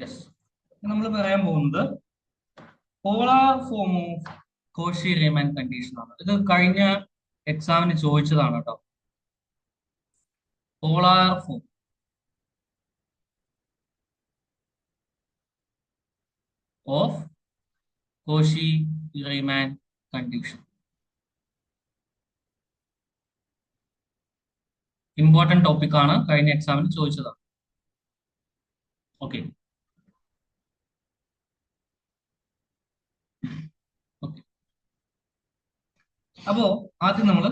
Yes, നമ്മൾ പറയാൻ പോകുന്നത് polar form of Cauchy റീമാൻ condition ആണ്. ഇത് കഴിഞ്ഞ എക്സാമിന് ചോദിച്ചതാണ് കേട്ടോ. Polar form of Cauchy റീമാൻ condition important topic ആണ്, കഴിഞ്ഞ എക്സാമിന് ചോദിച്ചതാണ്. ഓക്കെ ഓക്കെ അപ്പോ ആദ്യം നമ്മൾ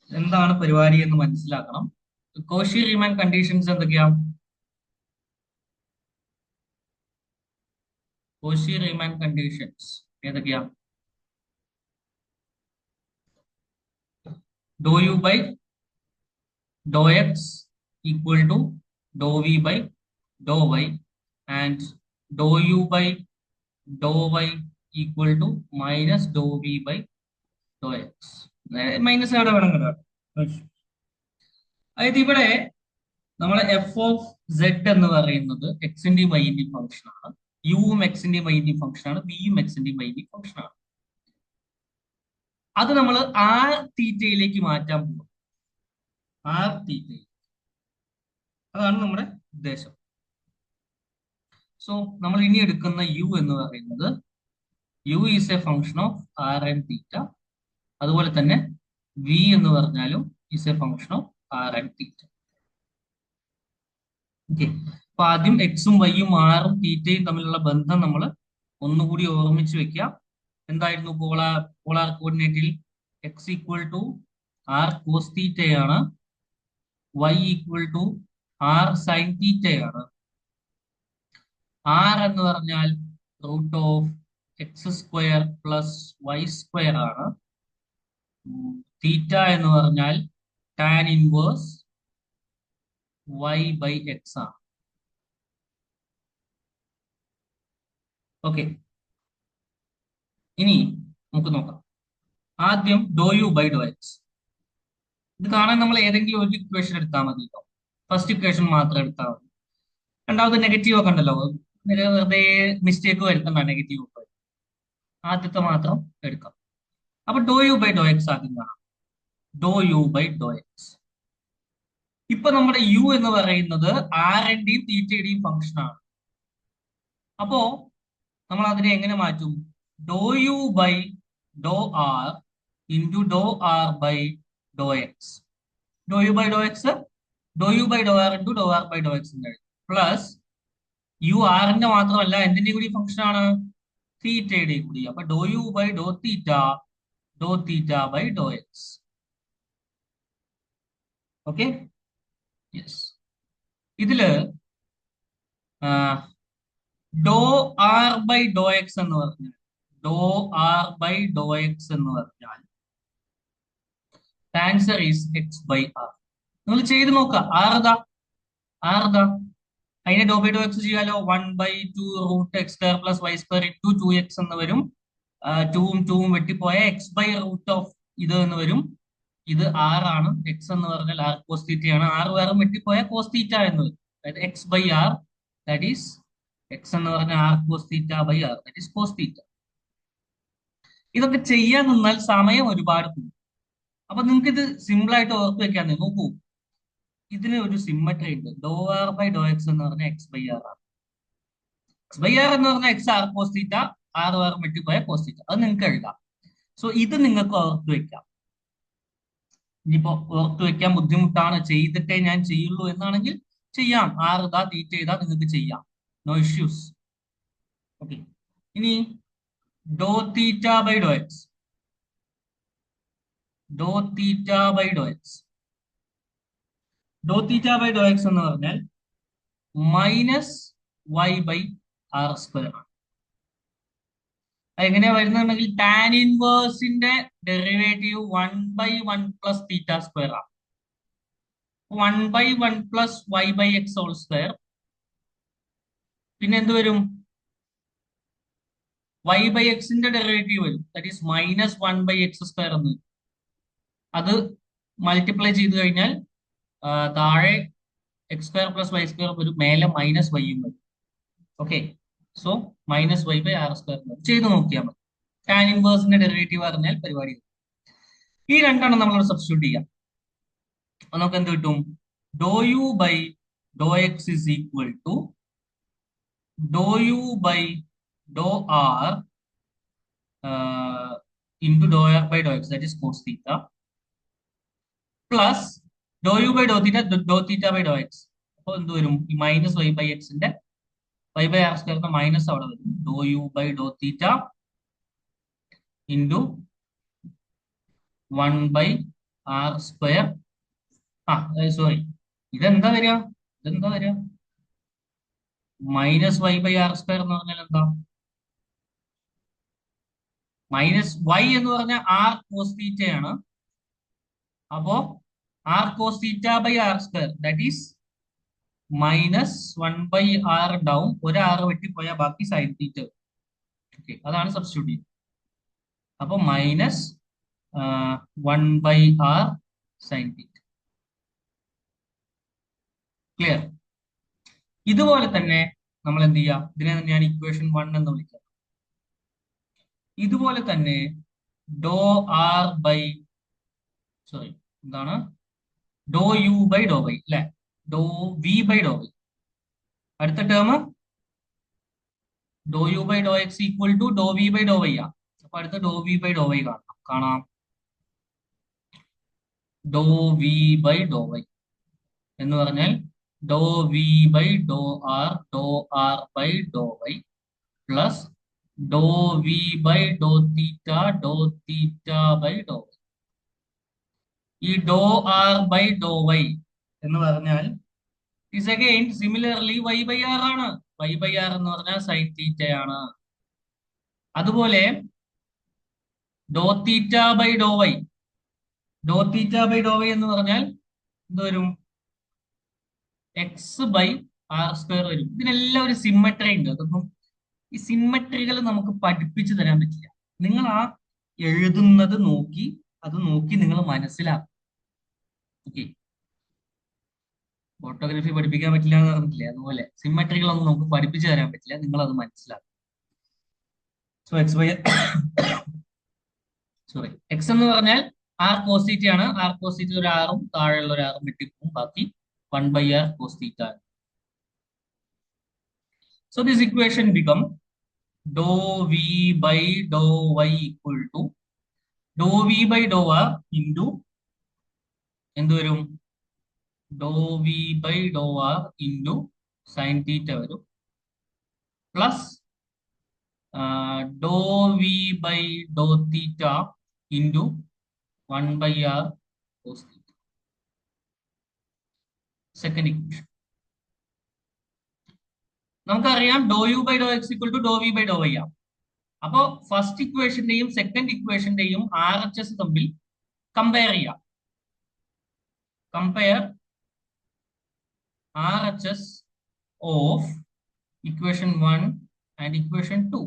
എന്താണ് പരിപാടി എന്ന് മനസ്സിലാക്കണം. കോഷി റീമാൻ കണ്ടീഷൻസ് എന്തൊക്കെയാ? കോഷി റീമാൻ കണ്ടീഷൻസ് ഏതൊക്കെയാ? Dou u by Dr x equal to dou v by dou y and dou u by dou y equal to minus dou v by Dr x. Minus എവിടെ വേണം കേട്ടോ. അതായത് ഇവിടെ നമ്മളെ F of zed എന്ന് പറയുന്നത് എക്സിന്റെയും വൈന്റെയും function ആണ്. യുവും എക്സിന്റെയും വൈന്റെയും function ആണ്. വിയും എക്സിന്റെയും വൈന്റെയും ഫംഗ്ഷൻ ആണ്. അത് നമ്മൾ ആർ തീറ്റയിലേക്ക് മാറ്റാൻ പോകും. ആർ തീറ്റയിൽ, അതാണ് നമ്മുടെ ഉദ്ദേശം. സോ നമ്മൾ ഇനി എടുക്കുന്ന യു എന്ന് പറയുന്നത് u is a function of r and theta. അതുപോലെ തന്നെ വി എന്ന് പറഞ്ഞാലും is a function of r and theta. Okay, അപ്പൊ ആദ്യം എക്സും വൈയും ആറും തീറ്റയും തമ്മിലുള്ള ബന്ധം നമ്മൾ ഒന്നുകൂടി ഓർമ്മിച്ച് വെക്കാം. എന്തായിരുന്നു പോളാർ കോർഡിനേറ്റിൽ? X equal to r cos തീറ്റയാണ്, y equal to r sine തീറ്റയാണ്. ആർ എന്ന് പറഞ്ഞാൽ root of x square plus y square ആണ്. തീറ്റ എന്ന് പറഞ്ഞാൽ tan inverse y by x ആണ്. ഓക്കെ, ഇനി നമുക്ക് നോക്കാം. ആദ്യം dou u by Dr x. ഇത് കാണാൻ നമ്മൾ ഏതെങ്കിലും ഒരു ഇക്വേഷൻ എടുത്താൽ മതി കേട്ടോ. ഫസ്റ്റ് ഇക്വേഷൻ മാത്രം എടുത്താൽ മതി. രണ്ടാമത് നെഗറ്റീവ് ഒക്കെ ഉണ്ടല്ലോ, വെറുതെ മിസ്റ്റേക്ക് വരുത്തണ്ട. നെഗറ്റീവ് ഒക്കെ ആദ്യത്തെ മാത്രം എടുക്കാം. അപ്പൊ dou u by Dr X ആദ്യം കാണാം. ഡോ യു ബൈ ഡോ എക്സ്. ഇപ്പൊ നമ്മുടെ യു എന്ന് പറയുന്നത് ആറിന്റെയും തീറ്റയുടെയും ഫംഗ്ഷൻ ആണ്. അപ്പോ നമ്മൾ അതിനെ എങ്ങനെ മാറ്റും? Dou u by Dr r into dou r by Dr x. Dou u by Dr x dou u by Dr r into dou r by Dr x എന്ന് എഴുതും. പ്ലസ് യു ആറിന്റെ മാത്രമല്ല എന്തിന്റെ കൂടി ഫംഗ്ഷൻ ആണ്? തീറ്റയുടെയും കൂടി. അപ്പൊ dou u by Dr theta by Dr x. Okay, yes. ഇതില് dou r by Dr x എന്ന് പറഞ്ഞാൽ dou r by Dr x എന്ന് പറഞ്ഞാൽ answer is x by r. നിങ്ങൾ ചെയ്ത് നോക്കുക. ആർ ഇതാ. അതിനെ ഡോ ബൈ ഡോ എക്സ് ചെയ്യാലോ. 1/2 root x square plus y square into 2x എന്ന് വരും. ടൂവും ടൂവും വെട്ടിപ്പോയ എക്സ് ബൈ റൂട്ട് ഓഫ് ഇത് എന്ന് വരും. ഇത് ആർ ആണ്. എക്സ് എന്ന് പറഞ്ഞാൽ ആർ കോസ് തീറ്റ ആണ്. ആർ വേറെ വെട്ടിപ്പോയ കോസ് തീറ്റ എന്ന് വരും. അതായത് x by r, that is x എന്ന് പറഞ്ഞാൽ r cos theta by r, that is cos theta. ഇതൊക്കെ ചെയ്യാൻ നിന്നാൽ സമയം ഒരുപാട് കൂടും. അപ്പൊ നിങ്ങൾക്ക് ഇത് സിമ്പിൾ ആയിട്ട് ഓർത്ത് വെക്കാൻ നോക്കൂ. ഇതിന് ഒരു സിമ്മട്രി ഉണ്ട്. Do r by Dr x എന്ന് പറഞ്ഞാൽ എക്സ് ബൈ ആർ ആണ്. എക്സ് ബൈ ആർ എന്ന് പറഞ്ഞാൽ x r cos theta, r വേറെ വെട്ടിപ്പോയ കോസ് തീറ്റ. അത് നിങ്ങൾക്ക് എഴുതാം. സോ ഇത് നിങ്ങൾക്ക് ഓർത്ത് വെക്കാം. ഇനിയിപ്പോ ഓർത്ത് വെക്കാൻ ബുദ്ധിമുട്ടാണ്, ചെയ്തിട്ടേ ഞാൻ ചെയ്യുള്ളൂ എന്നാണെങ്കിൽ ചെയ്യാം. ആർ ഇതാ, തീറ്റ ഇതാ, നിങ്ങൾക്ക് ചെയ്യാം. No issues. ഓക്കെ, ഇനി dou theta by Dr x. Dou theta by Dr x. Dou theta by Dr x എന്ന് പറഞ്ഞാൽ minus y by r square ആണ്. എങ്ങനെയാ വരുന്നുണ്ടെങ്കിൽ ടാൻ ഇൻവേഴ്സിന്റെ ഡെറിവേറ്റീവ് 1/1 പ്ലസ് തീറ്റ സ്ക്വയർ ആണ്. 1/1 plus y by x whole square. പിന്നെ എന്ത് വരും? വൈ ബൈ എക്സിന്റെ ഡെറിവേറ്റീവ് വരും, that is minus 1/x square എന്ന് വരും. അത് മൾട്ടിപ്ലൈ ചെയ്ത് കഴിഞ്ഞാൽ താഴെ x square plus y square വരും, മേലെ മൈനസ് വൈയും വരും. Okay. So minus y by r square ചെയ്ത് നോക്കിയാൽ മതി. ടാൻ ഇൻവേഴ്സിന്റെ ഡെറിവേറ്റീവ് പറഞ്ഞാൽ പരിപാടി. ഈ രണ്ടെണ്ണം നമ്മൾ സബ്സ്റ്റിറ്റ്യൂട്ട് ചെയ്യാം. അപ്പൊ നമുക്ക് എന്ത് കിട്ടും? Dou u by Dr x is equal to dou u by Dr r into dou r by dou x, that is cos theta, plus dou u by dou theta by dou x. അപ്പോൾ എന്ത് വരും? ഈ minus y by എക്സിന്റെ y by r സ്ക്വയറിന്റെ minus അവിടെ വരും. Dou u by Dr theta into 1/r². Sorry, ഇതെന്താ വരിക? Minus y by r square എന്ന് പറഞ്ഞാൽ എന്താ? മൈനസ് വൈ എന്ന് പറഞ്ഞാൽ ആർ കോസ് തീറ്റയാണ്. അപ്പോ r cos theta by r square, that is minus 1/r down. ഒരു ആറ് വെട്ടിപ്പോയാൽ ബാക്കി സൈൻ തീറ്റ. ഓക്കെ, അതാണ് സബ്സ്റ്റിറ്റ്യൂട്ട് ചെയ്യുന്നത്. അപ്പൊ minus 1/r sine theta. Clear? ഇതുപോലെ തന്നെ നമ്മൾ എന്ത് ചെയ്യാം? ഇതിനെ ഞാൻ ഇക്വേഷൻ 1 എന്ന് വിളിക്കാം. ഇതുപോലെ തന്നെ ഡോ ആർ ബൈ സോറി എന്താണ് dou u by dou y അല്ലെ, dou v by dou y. അടുത്ത term dou u by Dr x equal to dou v by dou y ആ. അപ്പൊ അടുത്ത dou v by dou y കാണാം. Dou v by dou y എന്ന് പറഞ്ഞാൽ dou v by Dr r by dou y plus dou v by Dr theta by dou y. ഈ dou r by dou y എന്ന് പറഞ്ഞാൽ is again similarly y by r ആണ്. y by r എന്ന് പറഞ്ഞാൽ sign തീറ്റയാണ്. അതുപോലെ ഡോ theta by dou y എന്ന് പറഞ്ഞാൽ എന്ത് വരും? എക്സ് ബൈ ആർ സ്ക്വയർ വരും. ഇതിനെല്ലാം ഒരു സിമ്മട്രി ഉണ്ട്. അതൊന്നും ഈ സിമ്മട്രികൾ നമുക്ക് പഠിപ്പിച്ചു തരാൻ പറ്റില്ല. നിങ്ങൾ ആ എഴുതുന്നത് നോക്കി നിങ്ങൾ മനസ്സിലാക്കും. ഓക്കെ, ഫോട്ടോഗ്രാഫി പഠിപ്പിക്കാൻ പറ്റില്ല എന്ന് പറഞ്ഞിട്ടില്ലേ, അതുപോലെ സിമ്മട്രികളൊന്നും നമുക്ക് പഠിപ്പിച്ചു തരാൻ പറ്റില്ല. നിങ്ങൾ അത് മനസ്സിലാക്കും. So x by sorry x എന്ന് പറഞ്ഞാൽ ആർ കോസ് തീറ്റ ആണ്. ആർ കോസ് തീറ്റ ഒരു ആറും താഴെയുള്ള ഒരു ആറും വെട്ടിപ്പോവും. ബാക്കി 1/r cos theta. So this equation become dou v by dou y equal to dou v by Dr r into എന്ത് വരും? Dou v by Dr r into sine theta വരും plus dou v by Dr theta into 1/r cos theta. Second equation നമുക്കറിയാം dou u by Dr x equal to dou v by dou y ആണ്. അപ്പോ first ഇക്വേഷന്റെയും second ഇക്വേഷന്റെയും R H S തമ്മിൽ compare ചെയ്യാം. Compare R H S of equation 1 and equation 2.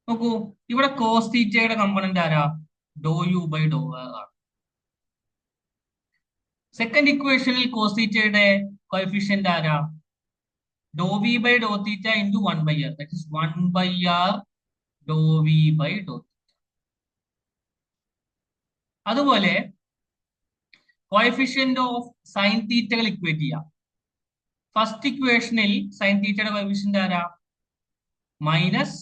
നോക്കൂ, ഇവിടെ cos തീറ്റയുടെ കമ്പണന്റ് ആരാ? Dou u by Dr r ആണ്. സെക്കൻഡ് ഇക്വേഷനിൽ കോസ് തീറ്റയുടെ കോഎഫിഷ്യന്റ് ആരാ? Dou v by Dr theta into 1/r, that is 1/r dou v by Dr theta. അതുപോലെ coefficient of sine തീറ്റകൾ ഇക്വേറ്റ് ചെയ്യാം. ഫസ്റ്റ് ഇക്വേഷനിൽ സൈൻ തീറ്റയുടെ കോഎഫിഷ്യന്റ് ആരാ? Minus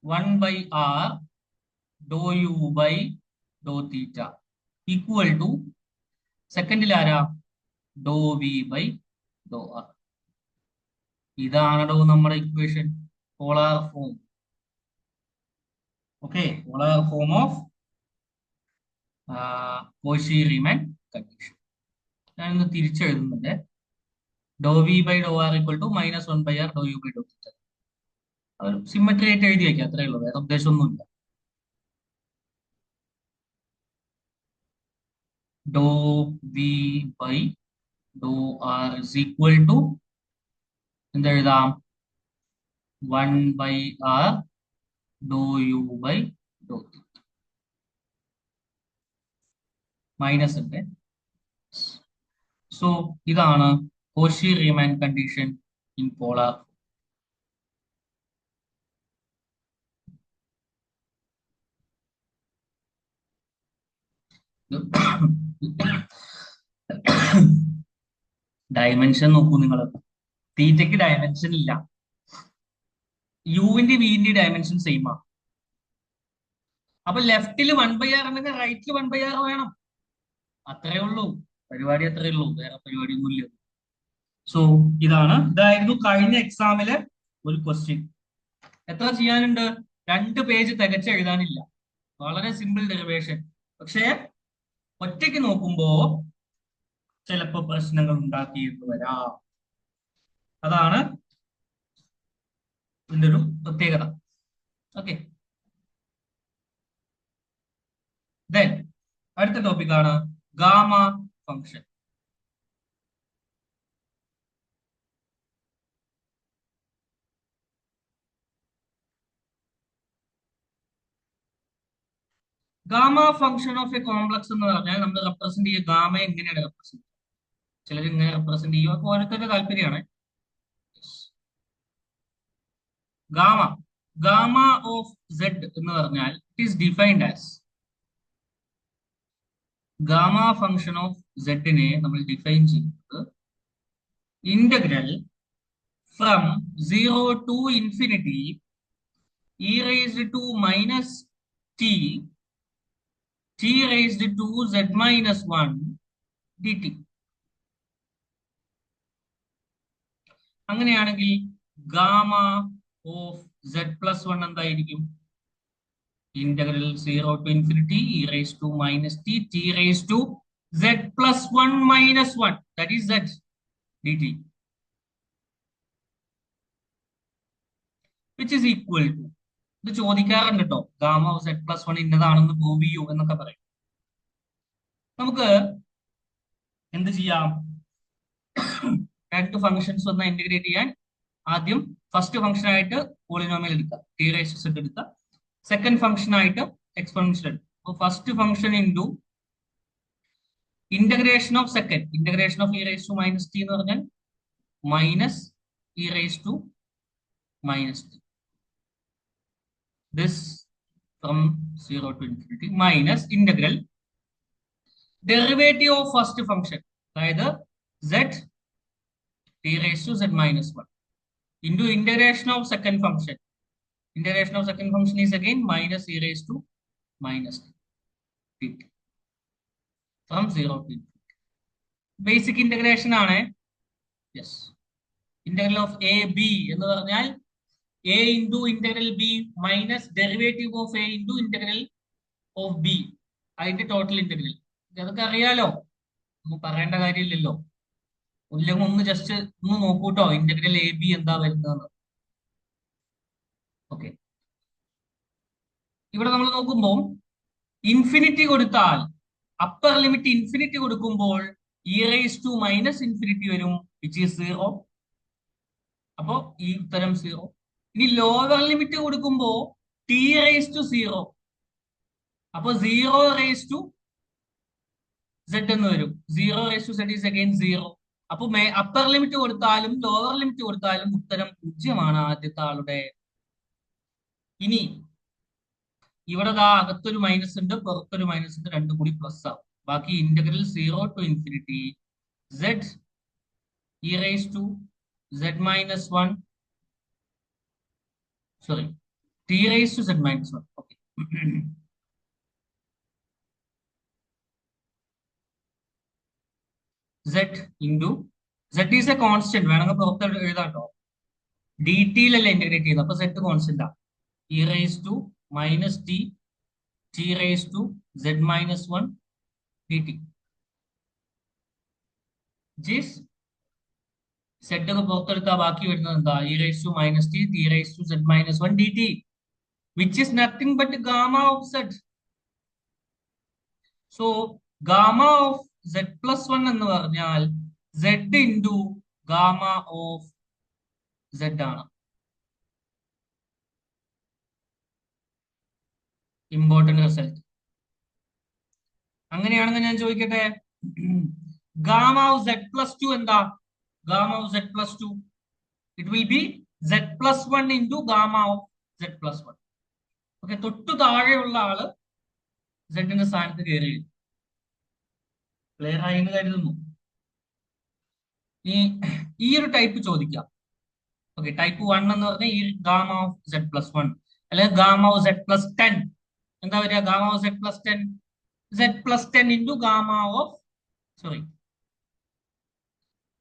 1/r Dr u by Dr theta equal to സെക്കൻഡിൽ ആരാ? Dou v by Dr r. ഇതാണോ നമ്മുടെ equation? Polar form. Okay, polar form of Cauchy Riemann condition. ഞാനൊന്ന് തിരിച്ചെഴുതുന്നുണ്ട്. Do v by Dr r equal to minus 1/r Dr u by Dr theta. ഒരു symmetry ആയിട്ട് എഴുതി വയ്ക്കുക, അത്രേ ഉള്ളൂ, വേറെ ഉദ്ദേശമൊന്നുമില്ല. Do v by Dr r is equal to എന്തെഴുതാം? 1/r Dr u by Dr theta. Minus ഉണ്ട്. സോ ഇതാണ് Cauchy Riemann condition in polar. Dimension നോക്കൂ നിങ്ങൾ. തീറ്റയ്ക്ക് ഡയമെൻഷൻ ഇല്ല. യുവിന്റെ വിന്റെ ഡയമെൻഷൻ സെയിം ആണ്. അപ്പൊ ലെഫ്റ്റിൽ 1/r ഉണ്ടെങ്കിൽ റൈറ്റിൽ 1/r വേണം. അത്രേ ഉള്ളൂ പരിപാടി, അത്രേ ഉള്ളൂ, വേറെ പരിപാടിയൊന്നുമില്ല. സോ ഇതായിരുന്നു കഴിഞ്ഞ എക്സാമിലെ ഒരു ക്വസ്റ്റ്യൻ. എത്ര ചെയ്യാനുണ്ട്? 2 പേജ് തികച്ച് എഴുതാനില്ല. വളരെ സിമ്പിൾ ഡെറിവേഷൻ. പക്ഷേ ഒറ്റയ്ക്ക് നോക്കുമ്പോ ചിലപ്പോ പ്രശ്നങ്ങൾ ഉണ്ടാക്കിയിട്ട് വരാം. അതാണ് ഇതിന്റെ ഒരു പ്രത്യേകത. ഓക്കെ, ദെൻ അടുത്ത ടോപ്പിക്കാണ് gamma function. Gamma function of A complex എന്ന് പറഞ്ഞാൽ നമ്മൾ റെപ്രസെന്റ് ചെയ്യുക ഗാമ എങ്ങനെയാണ് റെപ്രസെന്റ്? ചിലർ ഇങ്ങനെ റെപ്രസെന്റ് ചെയ്യുക, അപ്പൊ ഓരോരുത്തരുടെ താല്പര്യമാണ്. ഗാമ ഗാമ ഓഫ് സെഡ് എന്ന് പറഞ്ഞാൽ it is defined as, gamma function of സെഡിനെ നമ്മൾ ഡിഫൈൻ ചെയ്യുന്നത് integral from 0 to infinity e raised to minus t t raised to z minus 1 dt. അങ്ങനെയാണെങ്കിൽ ഗാമ ഓഫ് z പ്ലസ് 1 എന്തായിരിക്കും? Integral 0 to infinity e raised to minus t t raised to z plus 1 minus 1, that is z dt, which is equal to, ഇത് ചോദിക്കാറുണ്ട് കേട്ടോ, gamma of z plus 1 ഇന്നതാണെന്ന് prove ചെയ്യൂ എന്നൊക്കെ പറയും. നമുക്ക് എന്ത് ചെയ്യാം? 2 ഫംഗ്ഷൻസ് ഒന്ന് ഇന്റഗ്രേറ്റ് ചെയ്യാൻ ആദ്യം ഫസ്റ്റ് ഫംഗ്ഷൻ ആയിട്ട് പോളിനോമിയൽ എടുക്കുക, ടി റൈസ് ടു സെഡ് എടുക്കുക. സെക്കൻഡ് ഫംഗ്ഷൻ ആയിട്ട് എക്സ്പോണൻഷ്യൽ എടുക്കുക. അപ്പോൾ first function into integration of second, integration of e raise to minus t എന്ന് പറഞ്ഞാൽ minus e raise to minus t, this from 0 to infinity minus integral derivative of first function, അതായത് z t raised to z minus 1 into integration of second function. Integration of second function is again minus e raised to minus t from 0 to infinity. Basic integration ആണ്. Yes. Integral of a b എന്ന് പറഞ്ഞാൽ a into integral b minus derivative of a into integral of b, അതിന്റെ total integral. ഇതൊക്കെ അറിയാലോ, ഒന്നും പറയേണ്ട കാര്യമില്ലല്ലോ. ഇല്ലെങ്കിൽ ഒന്ന് ജസ്റ്റ് ഒന്ന് നോക്കൂട്ടോ ഇന്റഗ്രൽ എ ബി എന്താ വരുന്നതെന്ന്. ഓക്കെ, ഇവിടെ നമ്മൾ നോക്കുമ്പോൾ ഇൻഫിനിറ്റി കൊടുത്താൽ, അപ്പർ ലിമിറ്റ് ഇൻഫിനിറ്റി കൊടുക്കുമ്പോൾ e raise to minus infinity വരും, വിച്ച് ഈസ് 0. അപ്പോ ഈ ഉത്തരം 0. ഇനി ലോവർ ലിമിറ്റ് കൊടുക്കുമ്പോൾ ടി റൈസ് ടു 0, അപ്പൊ 0 റൈസ് ടു സെഡ് എന്ന് വരും. 0 raise to z is again 0. അപ്പൊ അപ്പർ ലിമിറ്റ് കൊടുത്താലും ലോവർ ലിമിറ്റ് കൊടുത്താലും ഉത്തരം 0 ആദ്യത്തെ ആളുടെ. ഇനി ഇവിടെ അകത്തൊരു മൈനസ് ഉണ്ട്, പുറത്തൊരു മൈനസ് ഉണ്ട്, രണ്ടും കൂടി പ്ലസ് ആവും. ബാക്കി integral 0 to infinity z e raised to z minus 1, sorry, t raised to z minus 1. Okay. z into z is a constant, വേണമെങ്കിൽ പുറത്ത് എഴുതാട്ടോ. ഡി ടിയിലല്ല ഇന്റഗ്രേറ്റ് ചെയ്യുന്നത്, അപ്പൊ z കോൺസ്റ്റന്റ് ആണ്. e raised to minus t t raised to z minus 1 dt. Jis z ഒക്കെ പുറത്തെടുത്താൽ ബാക്കി വരുന്നത് എന്താ? e raised to minus t t raised to z minus 1 dt, which is nothing but gamma of z. So gamma of z plus 1 എന്ന് പറഞ്ഞാൽ z into gamma of z ആണ്. Important result. അങ്ങനെയാണെങ്കിൽ ഞാൻ ചോദിക്കട്ടെ, ഗാമ ഓഫ് z പ്ലസ് 2 എന്താ? Gamma of z plus 2 it will B z+1 into gamma of z+1. Okay, തൊട്ടു താഴെയുള്ള ആള് സെഡിന്റെ സ്ഥാനത്ത് കയറി. ക്ലിയർ ആയി എന്ന് കരുതുന്നു. ഈ ഒരു ടൈപ്പ് ചോദിക്കാം. ഓക്കെ, ടൈപ്പ് 1 എന്ന് പറഞ്ഞാൽ ഈ ഗാമ ഓഫ് z+1 അല്ലെങ്കിൽ ഗാമ ഓഫ് z+10. എന്താ വരിക? Gamma of z+10, z+10 into gamma of, sorry,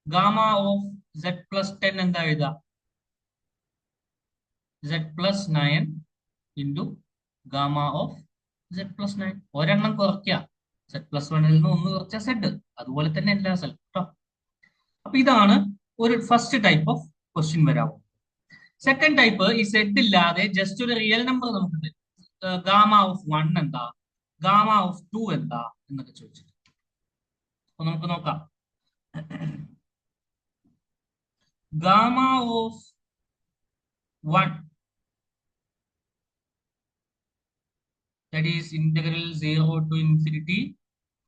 gamma of z+10 എന്താ എഴുതുക? z+9 into gamma of z+9. ഒരെണ്ണം കുറയ്ക്കുക, z+1ൽ നിന്ന് ഒന്ന് കുറച്ച z. അതുപോലെ തന്നെ എല്ലാ സ്ഥലത്തും കേട്ടോ. അപ്പൊ ഇതാണ് ഒരു ഫസ്റ്റ് ടൈപ്പ് ഓഫ് ക്വസ്റ്റ്യൻ വരാവും. സെക്കൻഡ് ടൈപ്പ് ഈ സെഡ് ഇല്ലാതെ ജസ്റ്റ് ഒരു റിയൽ നമ്പർ നമുക്ക് തരും. ഗാമ ഓഫ് 1 എന്താ, ഗാമ ഓഫ് 2 എന്താ എന്നൊക്കെ ചോദിച്ചിട്ട്. അപ്പൊ നമുക്ക് നോക്കാം. Gamma of 1, that is integral 0 to infinity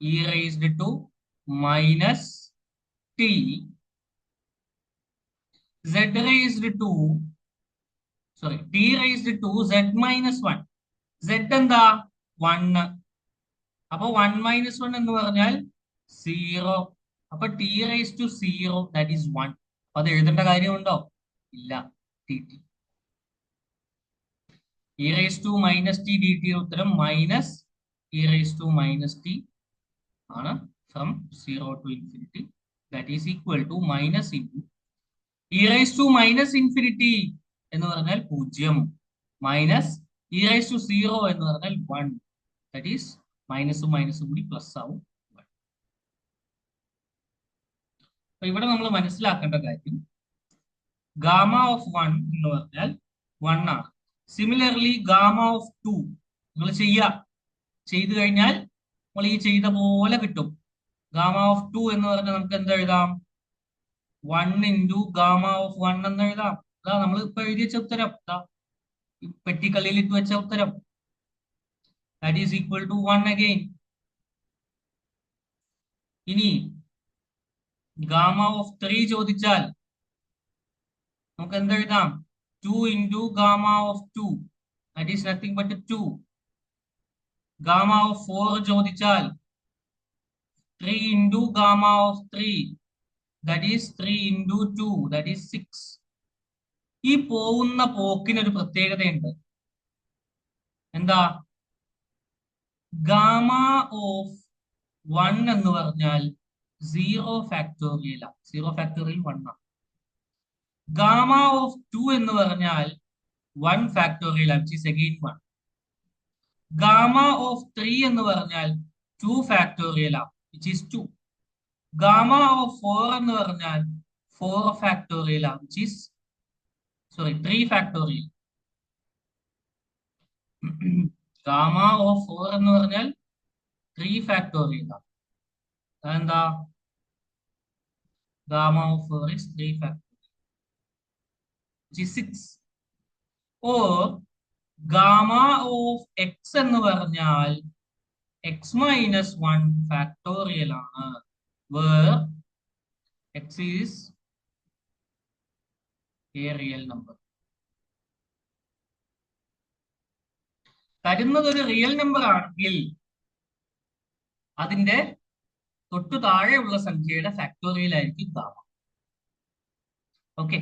e raised to minus t z raised to, sorry, t raised to z minus 1. z എന്താ? 1. അപ്പൊ 1 minus 1 എന്ന് പറഞ്ഞാൽ 0. അപ്പൊ t raised to 0, that is 1. അപ്പൊ അത് എഴുതേണ്ട കാര്യമുണ്ടോ? ഇല്ല. dt e raised to minus t dt ഉത്തരം minus e raised to minus t ആണ്. From 0 to infinity, that is equal to minus into e raised to minus infinity എന്ന് പറഞ്ഞാൽ 0 minus e raised to 0 എന്ന് പറഞ്ഞാൽ 1, that is മൈനസും മൈനസും കൂടി plus ആവും. അപ്പൊ ഇവിടെ നമ്മൾ മനസ്സിലാക്കേണ്ട കാര്യം ഗാമ ഓഫ് 1 എന്ന് പറഞ്ഞാൽ 1 ആണ്. സിമിലർലി ഗാമ ഓഫ് 2 നിങ്ങൾ ചെയ്തു കഴിഞ്ഞാൽ നമ്മൾ ഈ ചെയ്ത പോലെ കിട്ടും. ഗാമ ഓഫ് 2 എന്ന് പറഞ്ഞാൽ നമുക്ക് എന്താ എഴുതാം? 1 ഇൻറ്റു ഗാമ ഓഫ് 1 എന്ന് എഴുതാം. അതാ നമ്മൾ ഇപ്പൊ എഴുതി വെച്ച ഉത്തരം, പെട്ടിക്കള്ളിയിൽ ഇട്ട് വെച്ച ഉത്തരം. That is equal to 1 again. ഇനി ഗാമ ഓഫ് 3 ചോദിച്ചാൽ നമുക്ക് എന്തെഴുതാം? 2 into gamma of 2, that is nothing but 2. Gamma of 4 ചോദിച്ചാൽ 3 into gamma of 3, that is 3 into 2, that is 6. ഈ പോകുന്ന പോക്കിനൊരു പ്രത്യേകതയുണ്ട്. എന്താ? ഗാമ ഓഫ് 1 എന്ന് പറഞ്ഞാൽ 0 ഫാക്ടോറിയൽ, 0 ഫാക്ടോറിയൽ 1 ആണ്. ഗാമ ഓഫ് 2 എന്ന് പറഞ്ഞാൽ 1 factorial, which is again 1. Gamma of 3 എന്ന് പറഞ്ഞാൽ 2 factorial, which is 2. Gamma of 4 എന്ന് പറഞ്ഞാൽ 4 factorial, which is, sorry, 3 factorial. Gamma of 4 എന്ന് പറഞ്ഞാൽ 3 ഫാക്ടോറിയൽ. അതെന്താ? Gamma of 4 is 3 factorial, which is 6. Or gamma of x എന്ന് പറഞ്ഞാൽ x minus 1 ഫാക്ടോറിയൽ ആണ്, where x is a real number. തരുന്നത് ഒരു റിയൽ നമ്പർ ആണെങ്കിൽ അതിന്റെ തൊട്ടു താഴെയുള്ള സംഖ്യയുടെ ഫാക്ടോറിയൽ ആയിരിക്കും ഗാമ. Okay,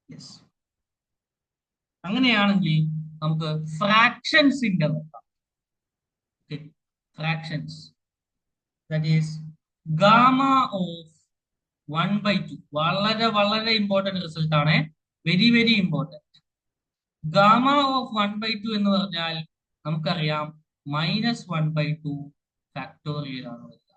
yes. അങ്ങനെയാണെങ്കിൽ നമുക്ക് ഫ്രാക്ഷൻസിന്റെ നോക്കാം. Fractions, that is gamma of 1/2. വളരെ വളരെ ഇമ്പോർട്ടന്റ് റിസൾട്ട് ആണ്, very very important. Gamma of 1/2 എന്ന് പറഞ്ഞാൽ നമുക്കറിയാം -1/2 ഫാക്ടോറിയൽ ആണ് വരിക.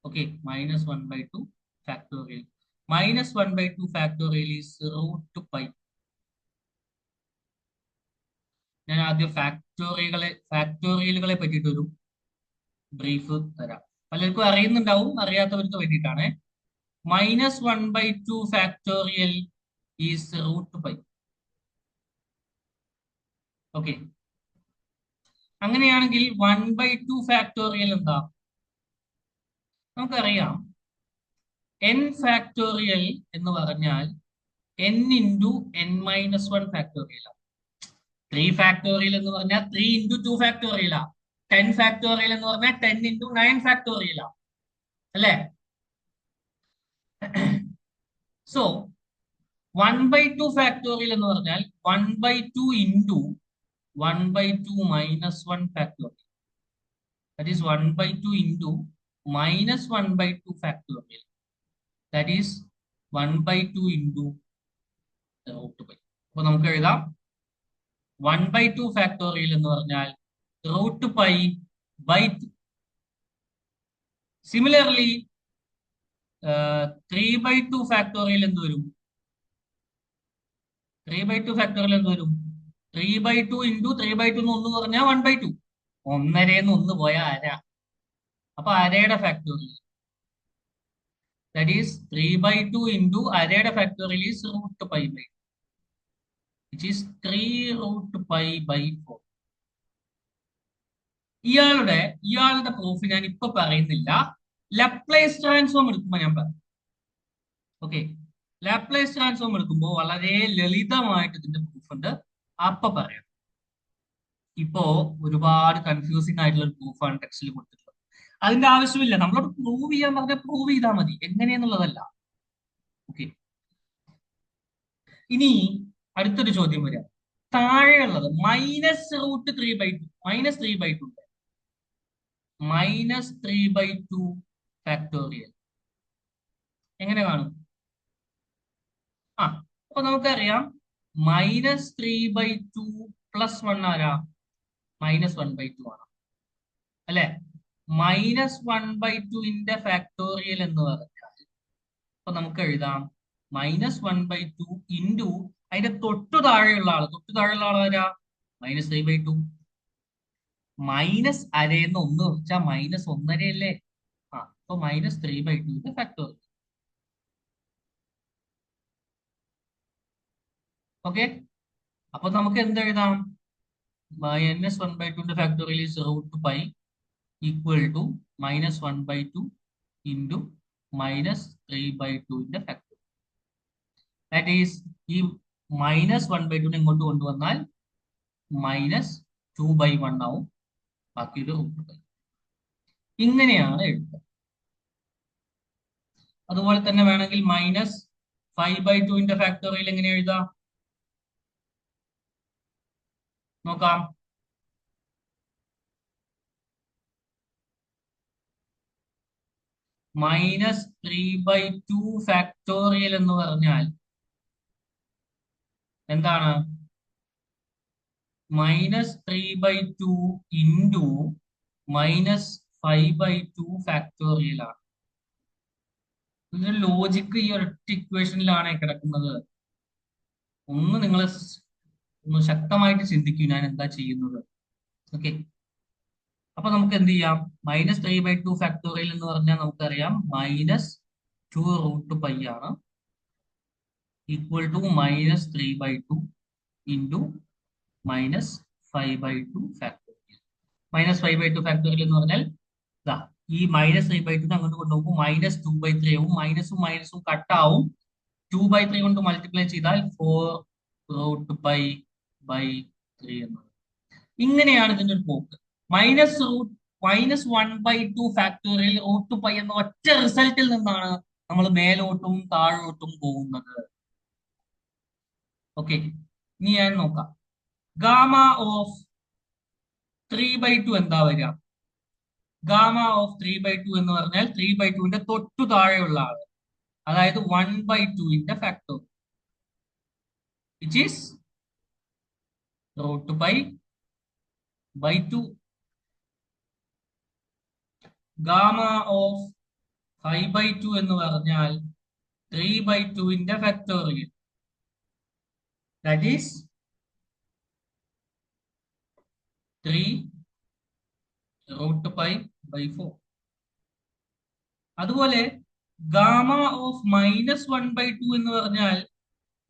Okay, -1/2 factorial. -1/2 factorial is √π. ഞാൻ ആദ്യം ഫാക്ടോറിയലുകളെ പറ്റിയിട്ടൊരു ബ്രീഫ് തരാം. പലർക്കും അറിയുന്നുണ്ടാവും, അറിയാത്തവർക്ക് വേണ്ടിയിട്ടാണ്. -1/2 ഫാക്ടോറിയൽ ഈസ് √π. ഓക്കെ, അങ്ങനെയാണെങ്കിൽ 1/2 ഫാക്ടോറിയൽ എന്താ? നമുക്കറിയാം എൻ ഫാക്ടോറിയൽ എന്ന് പറഞ്ഞാൽ n into n minus one factorial. 3 factorial എന്ന് പറഞ്ഞാൽ 3 ഇൻറ്റു 2 ഫാക്ടോറിയലാ. 10 ഫാക്ടോറിയൽ എന്ന് പറഞ്ഞാൽ 10 ഇൻറ്റു 9 ഫാക്ടോറിയലാ, അല്ലേ? സോ 1/2 ഫാക്ടോറിയൽ എന്ന് പറഞ്ഞാൽ 1/2 into 1/2 minus 1 factorial. That is 1/2 into minus 1/2 factorial. That is 1/2 into root pi. അപ്പൊ നമുക്ക് എഴുതാം 1/2 ഫാക്ടോറിയൽ എന്ന് പറഞ്ഞാൽ root pi by 2. Similarly 3/2 factorial എന്ത് വരും? 3/2 ഫാക്ടോറിയൽ എന്ത് വരും? 3/2 ഇൻറ്റു 3/2 എന്ന് ഒന്ന് പറഞ്ഞാൽ 1/2. 1/2 ഒന്ന് പോയാൽ അര. അപ്പൊ അരയുടെ ഫാക്ടോറിയൽ ദാറ്റ് ഈസ് 3/2 ഇൻറ്റു അരയുടെ factorial is root pi by, which is 3 root pi by 4. ഇയാളുടെ പ്രൂഫ് ഞാൻ ഇപ്പൊ പറയുന്നില്ല. ലാപ്ലേസ് ട്രാൻസ്ഫോം എടുക്കുമ്പോൾ ഞാൻ പറയാം. ഓക്കെ, ലാപ്ലേസ് ട്രാൻസ്ഫോം എടുക്കുമ്പോൾ വളരെ ലളിതമായിട്ട് ഇതിന്റെ പ്രൂഫ് ഉണ്ട്, അപ്പൊ പറയാം. ഇപ്പോ ഒരുപാട് കൺഫ്യൂസിംഗ് ആയിട്ടുള്ള ഒരു പ്രൂഫാണ് ടെക്സ്റ്റിൽ കൊടുത്തിട്ടുള്ളത്. അതിന്റെ ആവശ്യമില്ല, നമ്മളോട് പ്രൂവ് ചെയ്യാൻ പറഞ്ഞാൽ പ്രൂവ് ചെയ്താൽ മതി, എങ്ങനെയെന്നുള്ളതല്ല. ഓക്കെ, ഇനി അടുത്തൊരു ചോദ്യം വരിക. താഴെയുള്ളത് -√3/2 -3/2 -3/2 ഫാക്ടോറിയൽ എങ്ങനെ കാണും? അപ്പൊ നമുക്കറിയാം -3/2 പ്ലസ് 1 ആരാ? -1/2 ആണ്, അല്ലെ? -1/2 ഫാക്ടോറിയൽ എന്ന് പറഞ്ഞാൽ അപ്പൊ നമുക്ക് എഴുതാം -1/2 ഇൻറ്റു അതിന്റെ തൊട്ടു താഴെയുള്ള ആൾ ആരാ? -3/2. മൈനസ് അരയെന്ന് ഒന്ന് വെച്ചാൽ -1.5 അല്ലേ? അപ്പൊ -3/2 ഫാക്ടോറിയൽ. ഓക്കെ, അപ്പൊ നമുക്ക് എന്ത് എഴുതാം? -1/2 factorial is root pi equal to -1/2 into -3/2 factorial. That is ഈ -1/2 ഇങ്ങോട്ട് കൊണ്ടുവന്നാൽ -2/1 ആവും, ബാക്കി ഒരു റൂട്ട് പൈ. ഇങ്ങനെയാണ് എഴുതുക. അതുപോലെ തന്നെ വേണമെങ്കിൽ -5/2 ഫാക്ടോറിയൽ എങ്ങനെ എഴുതാം നോക്കാം. -3/2 ഫാക്ടോറിയൽ എന്ന് പറഞ്ഞാൽ എന്താണ്? -3/2 ഇൻറ്റു -5/2 ഫാക്ടോറിയൽ ആണ്. ഇതിന്റെ ലോജിക്ക് ഈ ഒരൊറ്റ ഇക്വേഷനിലാണ് കിടക്കുന്നത്. നിങ്ങൾ ഒന്ന് ശക്തമായിട്ട് ചിന്തിക്കൂ ഞാൻ എന്താ ചെയ്യുന്നത്. ഓക്കെ, അപ്പൊ നമുക്ക് എന്ത് ചെയ്യാം? -3/2 ഫാക്ടോറിയൽ എന്ന് പറഞ്ഞാൽ നമുക്കറിയാം -2 റൂട്ട് പൈ ആണ്, equal to -3/2 into -5/2 factorial. -5/2 factorial എന്ന് പറഞ്ഞാൽ ഈ -3/2 അങ്ങോട്ട് കൊണ്ടുപോകുമ്പോൾ -2/3 ആവും, മൈനസും മൈനസും കട്ടാവും. 2/3 കൊണ്ട് മൾട്ടിപ്ലൈ ചെയ്താൽ 4 റൂട്ട് പൈ ബൈ 3 എന്നത്. ഇങ്ങനെയാണ് ഇതിന്റെ ഒരു പോക്ക്. -1/2 ഫാക്ടോറിയൽ റൂട്ട് പൈ എന്ന ഒറ്റ റിസൾട്ടിൽ നിന്നാണ് നമ്മൾ മേലോട്ടും താഴോട്ടും പോകുന്നത്. ഓക്കെ, ഇനി ഞാൻ നോക്കാം. ഗാമ ഓഫ് 3/2 എന്താ വരിക? ഗാമ ഓഫ് 3/2 എന്ന് പറഞ്ഞാൽ 3/2 തൊട്ടു താഴെയുള്ള ആള്, അതായത് 1/2 factorial, which is root pi by 2. Gamma of 5/2 എന്ന് പറഞ്ഞാൽ 3/2 factorial, that is 3 root pi by 4. അതുപോലെ ഗാമ ഓഫ് -1/2 എന്ന് പറഞ്ഞാൽ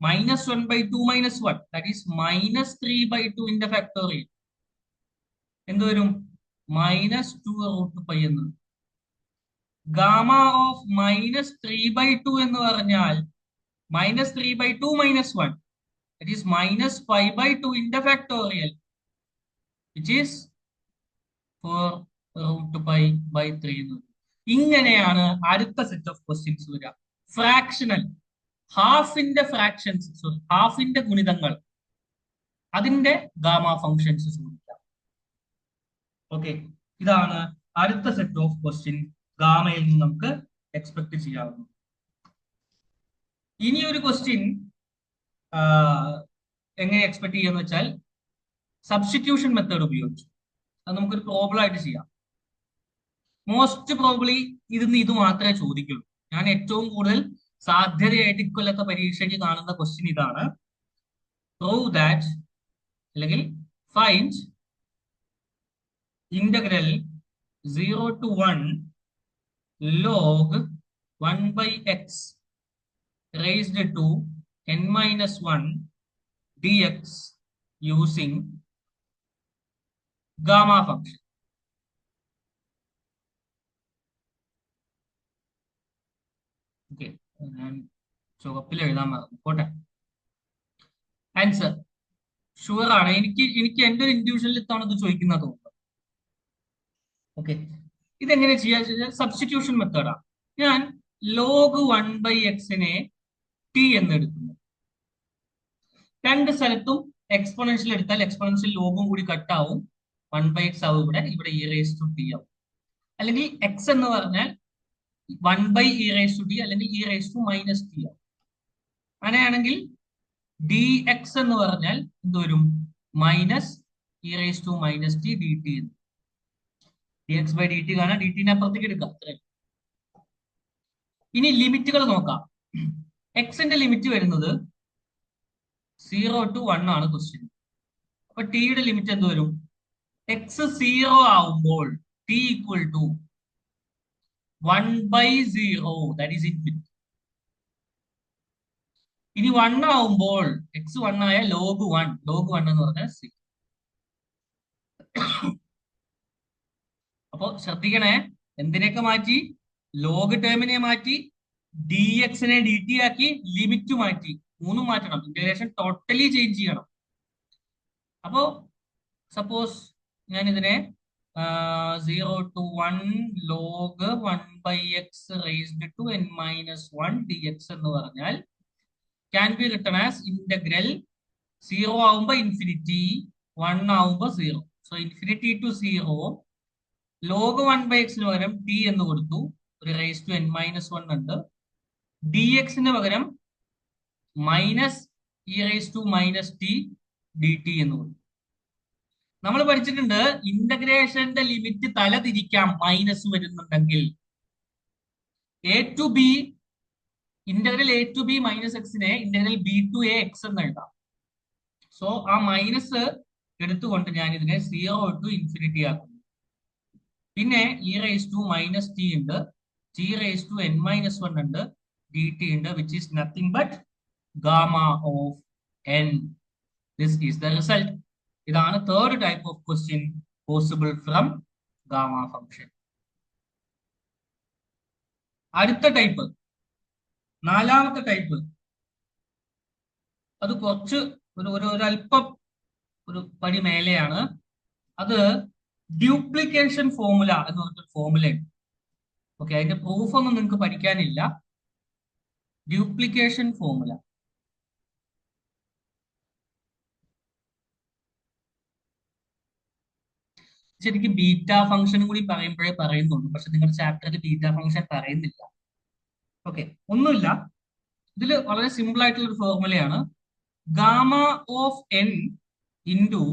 -1/2 - 1, ദാറ്റ് ഈസ് -3/2 ഫാക്ടോറിയൽ എന്ത് വരും? -2 റൂട്ട് പൈ എന്ന്. ഗാമ ഓഫ് -3/2 എന്ന് പറഞ്ഞാൽ -3/2 -1, that is -5/2 into factorial, which is 4√π/3 എന്ന്. ഇങ്ങനെയാണ് അടുത്ത സെറ്റ് ഓഫ് ക്വസ്റ്റ്യൻസ് വരിക. ഫ്രാക്ഷണൽ, ഹാഫിന്റെ ഫ്രാക്ഷൻസ്, സോറി ഹാഫിന്റെ ഗുണിതങ്ങൾ, അതിന്റെ ഗാമ ഫങ്ഷൻസ് ചോദിക്കാം. ഓക്കെ, ഇതാണ് അടുത്ത സെറ്റ് ഓഫ് ക്വസ്റ്റ്യൻ ഗാമയിൽ നിന്ന് നമുക്ക് എക്സ്പെക്ട് ചെയ്യാവുന്നത്. ഇനി ഒരു ക്വസ്റ്റ്യൻ എങ്ങനെ എക്സ്പെക്ട് ചെയ്യാന്ന് വെച്ചാൽ സബ്സ്റ്റിറ്റ്യൂഷൻ മെത്തേഡ് ഉപയോഗിച്ചു. അത് നമുക്കൊരു പ്രോബ്ലം ആയിട്ട് ചെയ്യാം. മോസ്റ്റ് പ്രോബ്ലി ഇതിന്ന് ഇത് മാത്രമേ ചോദിക്കുള്ളൂ. ഞാൻ ഏറ്റവും കൂടുതൽ സാധ്യതയായിട്ട് ഇക്കൊല്ലത്തെ പരീക്ഷയ്ക്ക് കാണുന്ന ക്വസ്റ്റ്യൻ ഇതാണ്. പ്രൂവ് ദാറ്റ്, അല്ലെങ്കിൽ find integral 0 to 1 log 1/x raised to n-1 dx using gamma function. Okay, ഞാൻ ചുവപ്പിൽ എഴുതാൻ മറന്നു. പോട്ടെ. ആൻസർ ഷുവർ ആണ്. എനിക്ക് എന്റെ ഒരു ഇൻഡിവിജ്വലിൽ ഇത്തവണ ഇത് ചോദിക്കുന്ന തോന്നുന്നു. ഓക്കെ, ഇതെങ്ങനെ ചെയ്യാ? സബ്സ്റ്റിറ്റ്യൂഷൻ മെത്തേഡാണ്. ഞാൻ ലോഗ് 1/x-നെ ടി എന്ന് എടുക്കുന്നു. രണ്ട് സ്ഥലത്തും എക്സ്പോണൻഷ്യൽ എടുത്താൽ എക്സ്പോണൻഷ്യൽ ലോഗും കൂടി കട്ടാവും, 1/x ആവും ഇവിടെ e⁻t ആവും. അല്ലെങ്കിൽ എക്സ് എന്ന് പറഞ്ഞാൽ 1/e⁻t അല്ലെങ്കിൽ e⁻t ആവും. അങ്ങനെയാണെങ്കിൽ dx എന്ന് പറഞ്ഞാൽ എന്തുവരും? -e⁻t dt എന്ന്. dx/dt കാണാൻ dt-നെ അപ്പുറത്തേക്ക് എടുക്കാം. ഇനി ലിമിറ്റുകൾ നോക്കാം. എക്സിന്റെ ലിമിറ്റ് വരുന്നത് 0 to 1 ആണ് ക്വസ്റ്റ്യൻ. അപ്പൊ ടിയുടെ ലിമിറ്റ് എന്ത് വരും? എക്സ് 0 ആവുമ്പോൾ t equal to 1/0, that is infinity. ഇനി 1 ആവുമ്പോൾ എക്സ് 1 ആയ ലോഗ് 1 എന്ന് പറഞ്ഞാൽ 6. അപ്പൊ ശ്രദ്ധിക്കണേ, എന്തിനൊക്കെ മാറ്റി? ലോഗ് ടേമിനെ മാറ്റി, ഡി എക്സിനെ ഡി ടി ആക്കി, ലിമിറ്റ് മാറ്റി. മൂന്നും മാറ്റണം. ഇന്റഗ്രേഷൻ ടോട്ടലി ചേഞ്ച് ചെയ്യണം. അപ്പോ സപ്പോസ് ഞാൻ ഇതിനെ 0 to 1 log 1/x raised to n-1 dx എന്ന് പറഞ്ഞാൽ can be written as integral 0 ആവുമ്പോ ഇൻഫിനിറ്റി, 1 ആവുമ്പോ 0. So infinity to 0 log 1/x പകരം ടി എന്ന് കൊടുത്തു, ഒരു റേസ് ടു n-1 ഉണ്ട്. dx-ന് പകരം -e⁻t dt എന്ന് കൊടുത്തു. നമ്മൾ പഠിച്ചിട്ടുണ്ട് ഇന്റഗ്രേഷന്റെ ലിമിറ്റ് തല തിരിക്കാം മൈനസ് വരുന്നുണ്ടെങ്കിൽ. A to B, integral a to b -x-നെ integral b to a x എന്ന് എഴുതാം. സോ ആ മൈനസ് എടുത്തുകൊണ്ട് ഞാൻ ഇതിനെ 0 to ഇൻഫിനിറ്റി ആക്കുന്നു. പിന്നെ e⁻t ഉണ്ട്, t⁻n-1 ഉണ്ട്, dt ഉണ്ട്, which is nothing but gamma of n. This is the result. ഇതാണ് third type of question possible from gamma function. അടുത്ത ടൈപ്പ്, നാലാമത്തെ ടൈപ്പ്, അത് കുറച്ച് ഒരല്പം ഒരു പടി മേലെയാണ്. അത് ഡ്യൂപ്ലിക്കേഷൻ ഫോർമുല എന്ന് പറഞ്ഞൊരു ഫോർമുലയുണ്ട്. ഓക്കെ, അതിന്റെ പ്രൂഫ് ഒന്നും നിങ്ങൾക്ക് പഠിക്കാനില്ല. ഡ്യൂപ്ലിക്കേഷൻ ഫോർമുല ശരിക്കും ബീറ്റ ഫംഗ്ഷൻ കൂടി പറയുമ്പോഴേ പറയുന്നുള്ളൂ, പക്ഷെ നിങ്ങളുടെ ചാപ്റ്ററിൽ ബീറ്റ ഫംഗ്ഷൻ പറയുന്നില്ല. ഓക്കെ, ഒന്നുമില്ല, ഇതിൽ വളരെ സിമ്പിൾ ആയിട്ടുള്ള ഒരു ഫോർമുലയാണ്. Gamma of n into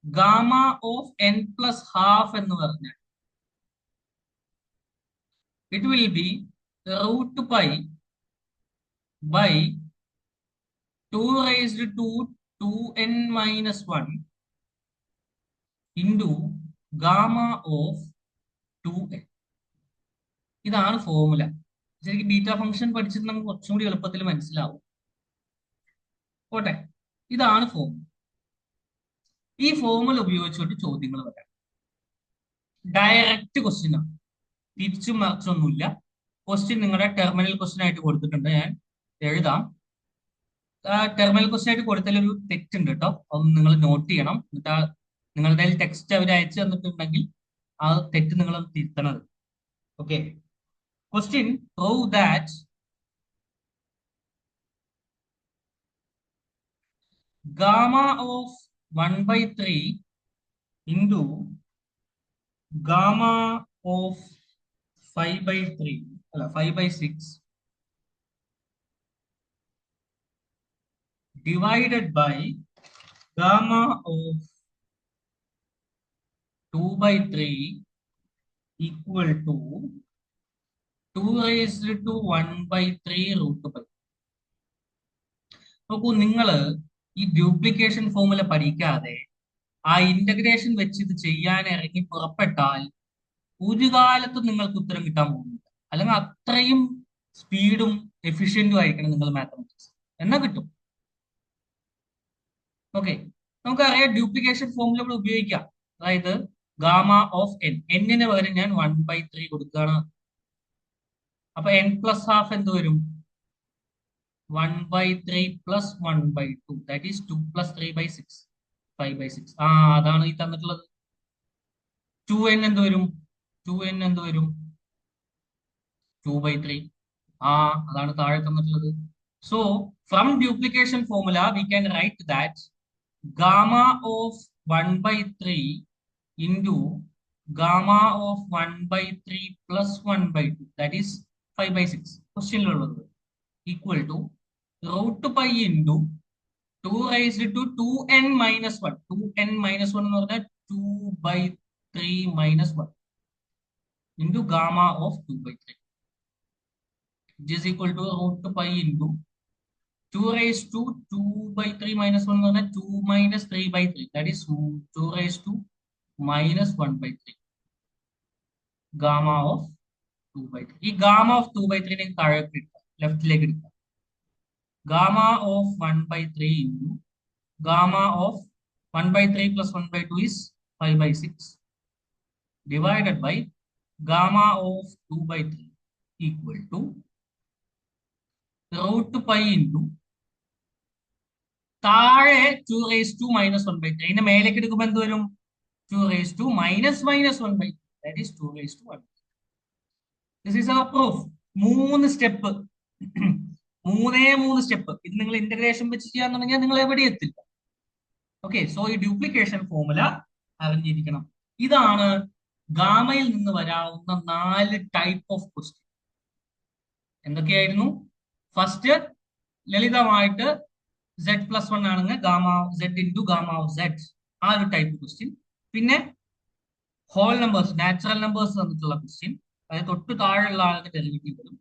gamma of n plus half എന്ന് പറഞ്ഞാൽ it will be √π by 2 raised to 2n-1 into gamma of 2n. ഇതാണ് ഫോർമുല. ശരിക്കും ബീറ്റ ഫംഗ്ഷൻ പഠിച്ചിട്ട് നമുക്ക് കുറച്ചും കൂടി എളുപ്പത്തിൽ മനസ്സിലാവും. പോട്ടെ, ഇതാണ് ഫോർമുല. ഈ ഫോർമുല ഉപയോഗിച്ചുകൊണ്ട് ചോദ്യങ്ങൾ വരാം. ഡയറക്റ്റ് ക്വസ്റ്റ്യൻ ആണ്. തിരിച്ചും മറിച്ചൊന്നുമില്ല. ക്വസ്റ്റ്യൻ നിങ്ങളുടെ ടെർമിനൽ ക്വസ്റ്റ്യൻ ആയിട്ട് കൊടുത്തിട്ടുണ്ട്. ഞാൻ എഴുതാം. ടെർമിനൽ ക്വസ്റ്റ്യൻ ആയിട്ട് കൊടുത്തതിൽ ഒരു തെറ്റുണ്ട് കേട്ടോ, ഒന്ന് നിങ്ങൾ നോട്ട് ചെയ്യണം. എന്നിട്ട് നിങ്ങളുടെ ടെക്സ്റ്റ് അവർ അയച്ചു തന്നിട്ടുണ്ടെങ്കിൽ ആ തെറ്റ് നിങ്ങൾ തിരുത്തണത്. Okay. Question: prove that gamma of 1/3 into gamma of 5/3 അല്ല 5/6 divided by gamma of 2/3 equal to 2 raised to 1/3 root by. നോക്കൂ, നിങ്ങൾ ഈ ഡ്യൂപ്ലിക്കേഷൻ ഫോർമുല പഠിക്കാതെ ആ ഇന്റഗ്രേഷൻ വെച്ച് ഇത് ചെയ്യാൻ ഇറങ്ങി പുറപ്പെട്ടാൽ ഒരു കാലത്തും നിങ്ങൾക്ക് ഉത്തരം കിട്ടാൻ പോകുന്നില്ല. അല്ലെങ്കിൽ അത്രയും സ്പീഡും എഫിഷ്യന്റും ആയിരിക്കണം നിങ്ങൾ മാത്തമാറ്റിക്സ്, എന്നാ കിട്ടും. ഓക്കെ, നമുക്കറിയാം ഡ്യൂപ്ലിക്കേഷൻ ഫോർമുലകൾ ഉപയോഗിക്കാം. അതായത് ഗാമ ഓഫ് എൻ, എന്നിന് പകരം ഞാൻ 1/3 കൊടുക്കുകയാണ്. അപ്പൊ n പ്ലസ് ഹാഫ് എന്ത് വരും? 1/3 പ്ലസ് 1/2, ദാറ്റ് ഈസ് 2 പ്ലസ് 3/6, 5/6. അതാണ് ഈ തന്നിട്ടുള്ളത്. 2n എന്ത് വരും? 2n എന്ത് വരും? 2/3. അതാണ് താഴെ തന്നിട്ടുള്ളത്. So from duplication formula we can write that gamma of 1/3 into gamma of 1/3 plus 1/2, that is 5/6 ക്വസ്റ്റ്യനിലുള്ളത്, equal to root pi into 2 raised to 2n minus 1. 2n minus 1 എന്ന് പറഞ്ഞാൽ 2/3 minus 1 into gamma of 2/3, which is equal to root pi into 2 raised to 2/3 minus 1 എന്ന് പറഞ്ഞാൽ 2 minus 3/3, that is 2 raised to minus 1/3 gamma of 2/3. ഈ gamma of 2/3 താഴേക്ക് എടുക്കാം, ലെഫ്റ്റിലേക്ക് എടുക്കാം. Gamma of 1/3 into gamma of 1/3 plus 1/2 is 5/6 divided by gamma of 2/3 equal to root pi into താഴെ 2 raised to minus 1/3, അതിന്റെ മേലേക്ക് എടുക്കുമ്പോൾ എന്ത് വരും? 2 raised to minus 1/3, that is 2 raised to 1. This is our proof. 3 step, 3 step. ഇത് നിങ്ങൾ integration വെച്ച് ചെയ്യാന്നുണ്ടെങ്കിൽ നിങ്ങൾ എവിടെ എത്തില്ല. ഓക്കെ, സോ ഈ ഡ്യൂപ്ലിക്കേഷൻ ഫോർമുല അറിഞ്ഞിരിക്കണം. ഇതാണ് ഗാമയിൽ നിന്ന് വരാവുന്ന 4 ടൈപ്പ് ഓഫ് ക്വസ്റ്റ്യൻ. എന്തൊക്കെയായിരുന്നു? ഫസ്റ്റ്, ലളിതമായിട്ട് z+1 ആണെങ്കിൽ gamma z into gamma of z, ആ ഒരു ടൈപ്പ് ക്വസ്റ്റ്യൻ. പിന്നെ ഹോൾ നമ്പേഴ്സ്, നാച്ചുറൽ നമ്പേഴ്സ് തന്നിട്ടുള്ള ക്വസ്റ്റ്യൻ, അതായത് തൊട്ട് താഴെയുള്ള ആളുടെ ഡെറിവേറ്റീവ് വരും.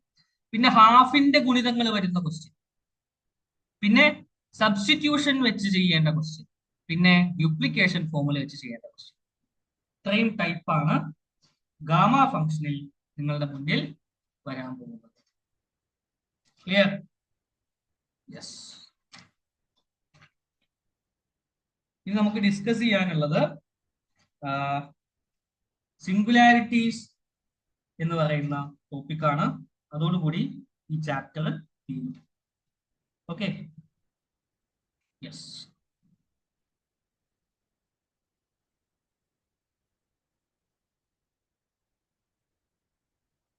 പിന്നെ ഹാഫിന്റെ ഗുണിതങ്ങൾ വരുന്ന ക്വസ്റ്റ്യൻ, പിന്നെ സബ്സ്റ്റിറ്റ്യൂഷൻ വെച്ച് ചെയ്യേണ്ട ക്വസ്റ്റ്യൻ, പിന്നെ ഡ്യൂപ്ലിക്കേഷൻ ഫോർമുല വെച്ച് ചെയ്യേണ്ട ക്വസ്റ്റ്യൻ. ഇത്രയും ടൈപ്പാണ് ഗാമ ഫംഗ്ഷനിൽ നിങ്ങളുടെ മുന്നിൽ വരാൻ പോകുന്നത്. ക്ലിയർ? യെസ്. ഇനി നമുക്ക് ഡിസ്കസ് ചെയ്യാനുള്ളത് സിംഗുലാരിറ്റീസ് എന്ന് പറയുന്ന ടോപ്പിക്കാണ്. അതോടുകൂടി ഈ ചാപ്റ്റർ തീരും. Okay, yes.